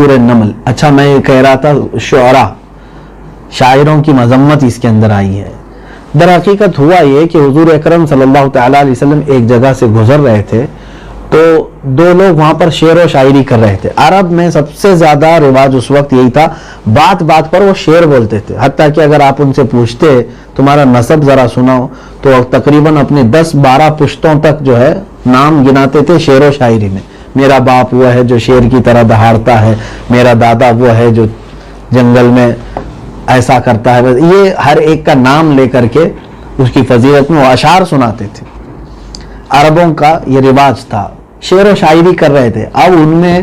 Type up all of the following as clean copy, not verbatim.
سورہ نمل. اچھا میں یہ کہہ رہا تھا شعراء شاعروں کی مذمت اس کے اندر آئی ہے. در حقیقت ہوا یہ کہ حضور اکرم صلی اللہ تعالیٰ علیہ وسلم ایک جگہ سے گزر رہے تھے تو دو لوگ وہاں پر شعر و شاعری کر رہے تھے. عرب میں سب سے زیادہ رواج اس وقت یہی تھا, بات بات پر وہ شعر بولتے تھے. حتیٰ کہ اگر آپ ان سے پوچھتے تمہارا نسب ذرا سناؤ تو تقریباً اپنے 10-12 پشتوں تک جو ہے نام گناتے تھے شعر و شاعری میں. میرا باپ وہ ہے جو شیر کی طرح دہاڑتا ہے, میرا دادا وہ ہے جو جنگل میں ایسا کرتا ہے. یہ ہر ایک کا نام لے کر کے اس کی فضیلت میں وہ اشعار سناتے تھے. عربوں کا یہ رواج تھا, شعر و شاعری کر رہے تھے. اب ان میں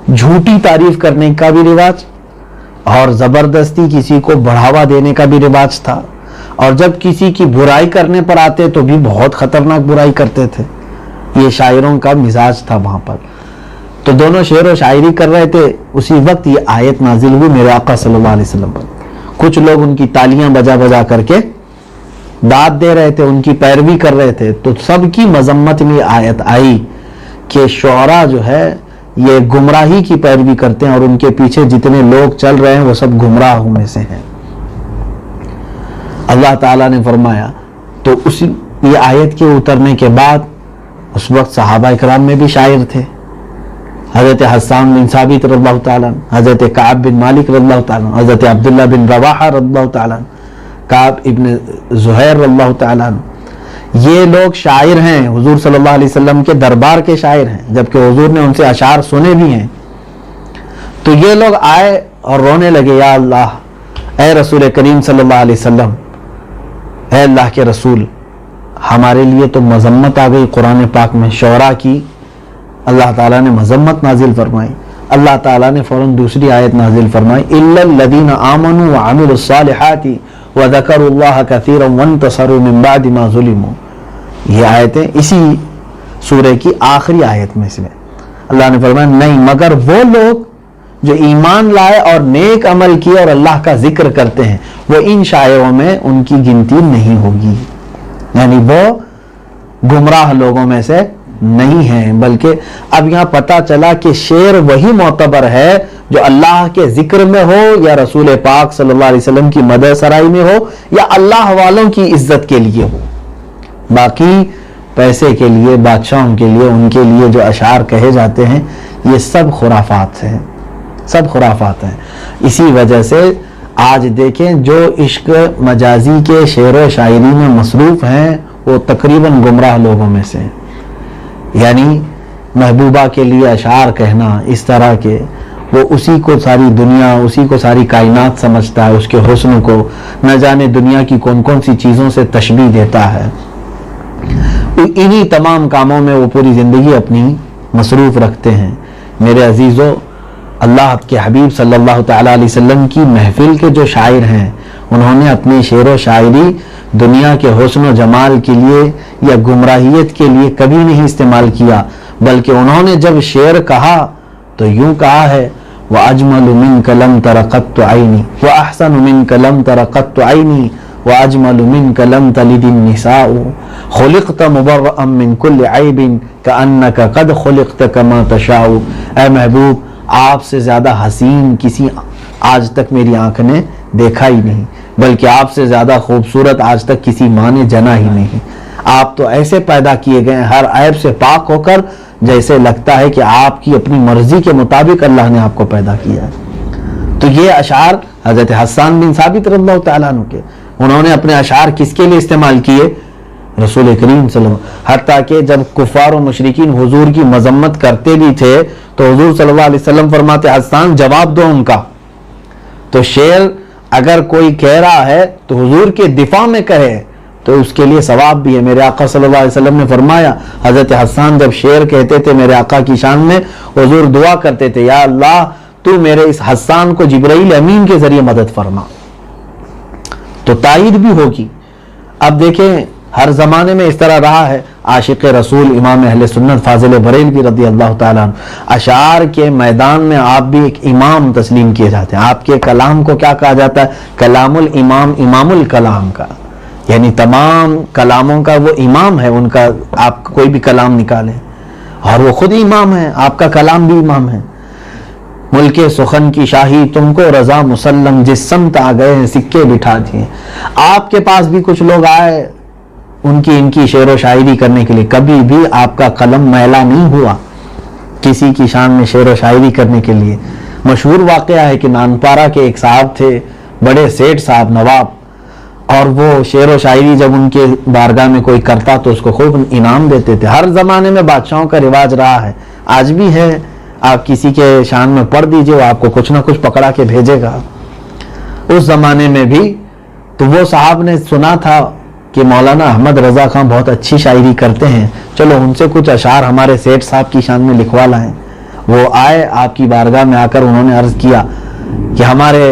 جھوٹی تعریف کرنے کا بھی رواج اور زبردستی کسی کو بڑھاوا دینے کا بھی رواج تھا, اور جب کسی کی برائی کرنے پر آتے تو بھی بہت خطرناک برائی کرتے تھے. یہ شاعروں کا مزاج تھا وہاں پر. تو دونوں شعر و شاعری کر رہے تھے, اسی وقت یہ آیت نازل ہوئی میرے آقا صلی اللہ علیہ وسلم پر. کچھ لوگ ان کی تالیاں بجا بجا کر کے داد دے رہے تھے, ان کی پیروی کر رہے تھے. تو سب کی مذمت میں آیت آئی کہ شعراء جو ہے یہ گمراہی کی پیروی کرتے ہیں اور ان کے پیچھے جتنے لوگ چل رہے ہیں وہ سب گمراہوں میں سے ہیں. اللہ تعالیٰ نے فرمایا, تو اسی یہ آیت کے اترنے کے بعد اس وقت صحابہ اکرام میں بھی شاعر تھے. حضرت حسان بن ثابت رضی اللہ تعالیٰ, حضرت کعب بن مالک رضی اللہ تعالیٰ, حضرت عبداللہ بن رواحہ رضی اللہ تعالیٰ, کعب ابن زہیر رضی اللہ تعالیٰ, یہ لوگ شاعر ہیں, حضور صلی اللہ علیہ وسلم کے دربار کے شاعر ہیں, جبکہ حضور نے ان سے اشعار سنے بھی ہیں. تو یہ لوگ آئے اور رونے لگے, یا اللہ, اے رسول کریم صلی اللہ علیہ وسلم, اے اللہ کے رسول, ہمارے لیے تو مذمت آ گئی قرآن پاک میں شعراء کی. اللہ تعالیٰ نے مذمت نازل فرمائی. اللہ تعالیٰ نے فوراً دوسری آیت نازل فرمائی, الا الذین آمنوا وعملوا الصالحات وذکروا اللہ کثیرا وانتصروا من بعد ما ظلموا. یہ آیتیں اسی سورہ کی آخری آیت میں سے اللہ نے فرمایا نہیں مگر وہ لوگ جو ایمان لائے اور نیک عمل کیے اور اللہ کا ذکر کرتے ہیں, وہ ان شاعروں میں ان کی گنتی نہیں ہوگی. یعنی وہ گمراہ لوگوں میں سے نہیں ہیں. بلکہ اب یہاں پتہ چلا کہ شعر وہی معتبر ہے جو اللہ کے ذکر میں ہو, یا رسول پاک صلی اللہ علیہ وسلم کی مدح سرائی میں ہو, یا اللہ والوں کی عزت کے لیے ہو. باقی پیسے کے لیے, بادشاہوں کے لیے, ان کے لیے جو اشعار کہے جاتے ہیں یہ سب خرافات ہیں, سب خرافات ہیں. اسی وجہ سے آج دیکھیں جو عشق مجازی کے شعر و شاعری میں مصروف ہیں وہ تقریباً گمراہ لوگوں میں سے. یعنی محبوبہ کے لیے اشعار کہنا اس طرح کے, وہ اسی کو ساری دنیا, اسی کو ساری کائنات سمجھتا ہے, اس کے حسن کو نہ جانے دنیا کی کون کون سی چیزوں سے تشبیہ دیتا ہے. انہی تمام کاموں میں وہ پوری زندگی اپنی مصروف رکھتے ہیں. میرے عزیزو, اللہ کے حبیب صلی اللہ تعالیٰ علیہ وسلم کی محفل کے جو شاعر ہیں انہوں نے اپنی شعر و شاعری دنیا کے حسن و جمال کے لیے یا گمراہیت کے لیے کبھی نہیں استعمال کیا, بلکہ انہوں نے جب شعر کہا تو یوں کہا ہے, وَأَجْمَلُ مِنْكَ لَمْ تَرَ قَطُّ عَيْنِي وَأَحْسَنُ مِنْكَ لَمْ تَرَ قَطُّ عَيْنِي وَأَجْمَلُ مِنْكَ لَمْ تَلِدِ النِّسَاءُ خُلِقْتَ مُبَرَّأً مِنْ كُلِّ عَيْبٍ كَأَنَّكَ قَدْ خُلِقْتَ كَمَا تَشَاءُ. اے محبوب, آپ سے زیادہ حسین کسی آج تک میری آنکھ نے دیکھا ہی نہیں, بلکہ آپ سے زیادہ خوبصورت آج تک کسی ماں نے جنا ہی نہیں. آپ تو ایسے پیدا کیے گئے ہر عیب سے پاک ہو کر جیسے لگتا ہے کہ آپ کی اپنی مرضی کے مطابق اللہ نے آپ کو پیدا کیا ہے. تو یہ اشعار حضرت حسان بن ثابت رضی اللہ تعالیٰ عنہ کے, انہوں نے اپنے اشعار کس کے لیے استعمال کیے؟ رسول کریم صلی اللہ علیہ وسلم. حتیٰ کہ جب کفار و مشرکین حضور کی مذمت کرتے بھی تھے تو حضور صلی اللہ علیہ وسلم فرماتے, حسان جواب دو ان کا. تو شعر اگر کوئی کہہ رہا ہے تو حضور کے دفاع میں کہے تو اس کے لیے ثواب بھی ہے. میرے آقا صلی اللہ علیہ وسلم نے فرمایا, حضرت حسان جب شعر کہتے تھے میرے آقا کی شان میں, حضور دعا کرتے تھے, یا اللہ تو میرے اس حسان کو جبرائیل امین کے ذریعے مدد فرما. تو تائید بھی ہوگی. اب دیکھیں ہر زمانے میں اس طرح رہا ہے. عاشق رسول امام اہل سنت فاضل بریلوی رضی اللہ تعالیٰ عنہ, اشعار کے میدان میں آپ بھی ایک امام تسلیم کیے جاتے ہیں. آپ کے کلام کو کیا کہا جاتا ہے؟ کلام الامام, امام الکلام کا, یعنی تمام کلاموں کا وہ امام ہے. ان کا آپ کوئی بھی کلام نکالیں اور وہ خود امام ہے, آپ کا کلام بھی امام ہے. ملک سخن کی شاہی تم کو رضا مسلم جس سمت آ گئے ہیں سکے بٹھا دیے. آپ کے پاس بھی کچھ لوگ آئے ان کی شعر و شاعری کرنے کے لیے, کبھی بھی آپ کا قلم میلا نہیں ہوا کسی کی شان میں شعر و شاعری کرنے کے لیے. مشہور واقعہ ہے کہ نانپارا کے ایک صاحب تھے, بڑے سیٹھ صاحب نواب, اور وہ شعر و شاعری جب ان کے بارگاہ میں کوئی کرتا تو اس کو خوب انعام دیتے تھے. ہر زمانے میں بادشاہوں کا رواج رہا ہے, آج بھی ہے. آپ کسی کے شان میں پڑھ دیجئے, وہ آپ کو کچھ نہ کچھ پکڑا کے بھیجے گا. اس زمانے میں بھی تو وہ صاحب نے سنا تھا کہ مولانا احمد رضا خان بہت اچھی شاعری کرتے ہیں, چلو ان سے کچھ اشعار ہمارے سیٹھ صاحب کی شان میں لکھوا لائیں. وہ آئے آپ کی بارگاہ میں, آ کر انہوں نے عرض کیا کہ ہمارے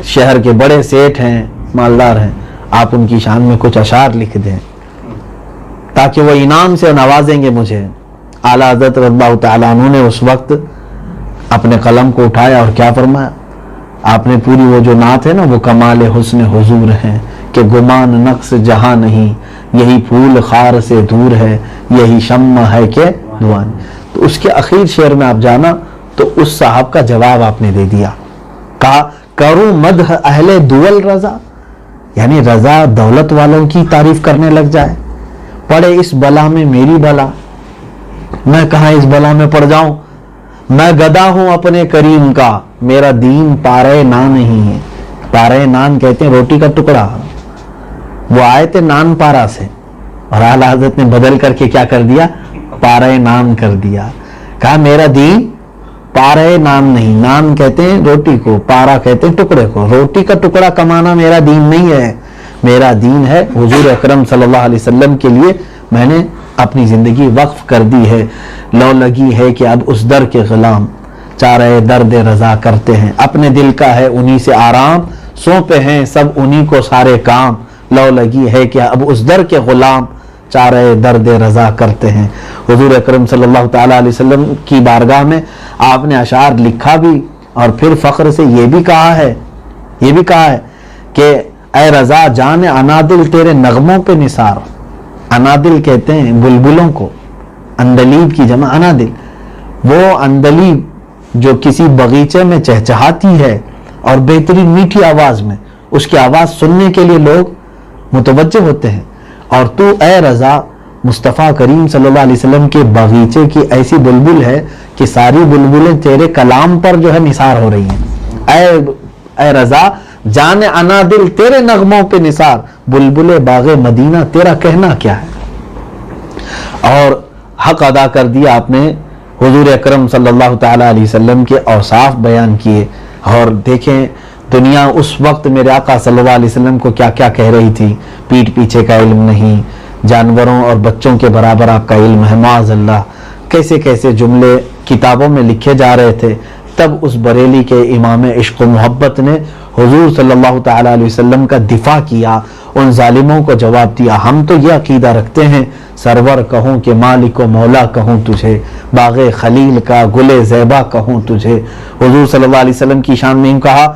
شہر کے بڑے سیٹھ ہیں, مالدار ہیں, آپ ان کی شان میں کچھ اشعار لکھ دیں تاکہ وہ انعام سے نوازیں گے مجھے. اعلیٰ حضرت رضی اللہ تعالیٰ عنہ نے اس وقت اپنے قلم کو اٹھایا اور کیا فرمایا, آپ نے پوری وہ جو نعت ہے نا, وہ کمال حسن حضور ہے کہ گمان نقص جہاں نہیں, یہی پھول خار سے دور ہے, یہی شمع ہے کہ دعا نہیں. تو اس کے اخیر شعر میں آپ جانا تو اس صاحب کا جواب آپ نے دے دیا, کہا کروں مدح اہل دول رضا, یعنی رضا دولت والوں کی تعریف کرنے لگ جائے. پڑے اس بلا میں میری بلا, میں کہاں اس بلا میں پڑ جاؤں. میں گدا ہوں اپنے کریم کا, میرا دین پارے نان نہیں ہے. پارے نان کہتے ہیں روٹی کا ٹکڑا. وہ آئے تھے نان پارا سے, اور اعلیٰ حضرت نے بدل کر کے کیا کر دیا, پارے نان کر دیا. کہا میرا دین پارے نان نہیں, نان کہتے ہیں روٹی کو, پارا کہتے ہیں ٹکڑے کو. روٹی کا ٹکڑا کمانا میرا دین نہیں ہے. میرا دین ہے حضور اکرم صلی اللہ علیہ وسلم کے لیے میں نے اپنی زندگی وقف کر دی ہے. لو لگی ہے کہ اب اس در کے غلام چارہ درد رضا کرتے ہیں, اپنے دل کا ہے انہی سے آرام, سونپے ہیں سب انہی کو سارے کام. لو لگی ہے کہ اب اس در کے غلام چارہ درد رضا کرتے ہیں. حضور اکرم صلی اللہ تعالیٰ علیہ وسلم کی بارگاہ میں آپ نے اشعار لکھا بھی, اور پھر فخر سے یہ بھی کہا ہے کہ اے رضا جان انادل تیرے نغموں پہ نثار. انادل کہتے ہیں بلبلوں کو, اندلیب کی جمع انادل. وہ اندلیب جو کسی باغیچے میں چہچہاتی ہے اور بہترین میٹھی آواز میں, اس کی آواز سننے کے لیے لوگ متوجہ ہوتے ہیں. اور تو اے رضا مصطفیٰ کریم صلی اللہ علیہ وسلم کے باغیچے کی ایسی بلبل ہے کہ ساری بلبلیں تیرے کلام پر جو ہے نثار ہو رہی ہیں. اے رضا جان انادل تیرے نغموں پہ نثار, بلبل باغ مدینہ تیرا کہنا کیا ہے. اور حق ادا کر دیا آپ نے. حضور اکرم صلی اللہ تعالیٰ علیہ وسلم کے اوصاف بیان کیے, اور دیکھیں دنیا اس وقت میرے آقا صلی اللہ علیہ وسلم کو کیا کیا کہہ رہی تھی. پیٹھ پیچھے کا علم نہیں, جانوروں اور بچوں کے برابر آپ کا علم ہے, معاذ اللہ. کیسے کیسے جملے کتابوں میں لکھے جا رہے تھے. تب اس بریلی کے امام عشق و محبت نے حضور صلی اللہ تعالیٰ علیہ وسلم کا دفاع کیا, ان ظالموں کو جواب دیا. ہم تو یہ عقیدہ رکھتے ہیں سرور کہوں کہ مالک و مولا کہوں تجھے, باغ خلیل کا گل زیبا کہوں تجھے. حضور صلی اللہ علیہ وسلم کی شان میں کہا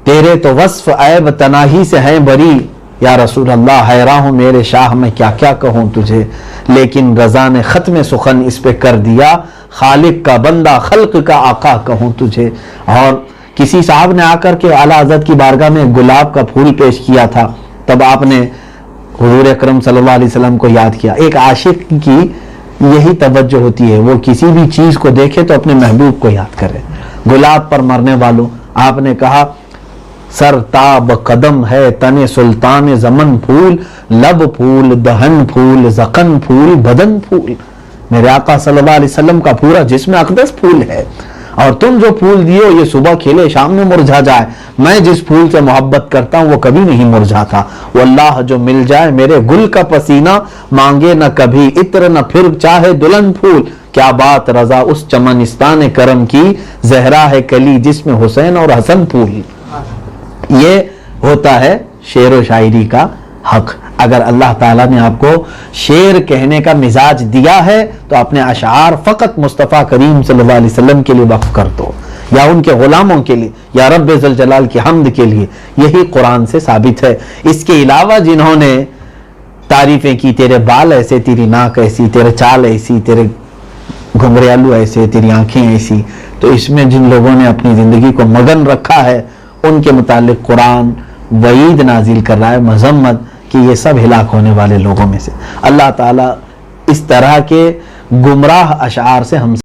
تیرے تو وصف عیب تناہی سے ہیں بری, یا رسول اللہ حیراں ہوں میرے شاہ میں کیا کیا کہوں تجھے. لیکن رضا نے ختم سخن اس پہ کر دیا, خالق کا بندہ خلق کا آقا کہوں تجھے. اور کسی صاحب نے آ کر کے اعلیٰ حضرت کی بارگاہ میں گلاب کا پھول پیش کیا تھا, تب آپ نے حضور اکرم صلی اللہ علیہ وسلم کو یاد کیا. ایک عاشق کی یہی توجہ ہوتی ہے, وہ کسی بھی چیز کو دیکھے تو اپنے محبوب کو یاد کرے. گلاب پر مرنے والوں آپ نے کہا سر تاب قدم ہے تن سلطان زمن پھول, لب پھول دہن پھول زقن پھول بدن پھول. میرے آقا صلی اللہ علیہ وسلم کا پورا جسم اقدس پھول ہے, اور تم جو پھول دیو یہ صبح کھلے شام میں مرجھا جائے. میں جس پھول سے محبت کرتا ہوں وہ کبھی نہیں مرجھاتا. واللہ جو مل جائے میرے گل کا پسینہ, مانگے نہ کبھی عطر نہ پھر چاہے دلہن پھول. کیا بات رضا اس چمنستان کرم کی, زہرا ہے کلی جس میں حسین اور حسن پھول. یہ ہوتا ہے شعر و شاعری کا حق. اگر اللہ تعالیٰ نے آپ کو شعر کہنے کا مزاج دیا ہے تو اپنے اشعار فقط مصطفیٰ کریم صلی اللہ علیہ وسلم کے لیے وقف کر دو, یا ان کے غلاموں کے لیے, یا رب ذوالجلال کی حمد کے لیے. یہی قرآن سے ثابت ہے. اس کے علاوہ جنہوں نے تعریفیں کی, تیرے بال ایسے, تیری ناک ایسی, تیرے چال ایسی, تیرے گھنگریالو ایسے, تیری آنکھیں ایسی, تو اس میں جن لوگوں نے اپنی زندگی کو مگن رکھا ہے ان کے متعلق قرآن وعید نازل کر رہا ہے، مذمت، کہ یہ سب ہلاک ہونے والے لوگوں میں سے۔ اللہ تعالیٰ اس طرح کے گمراہ اشعار سے ہم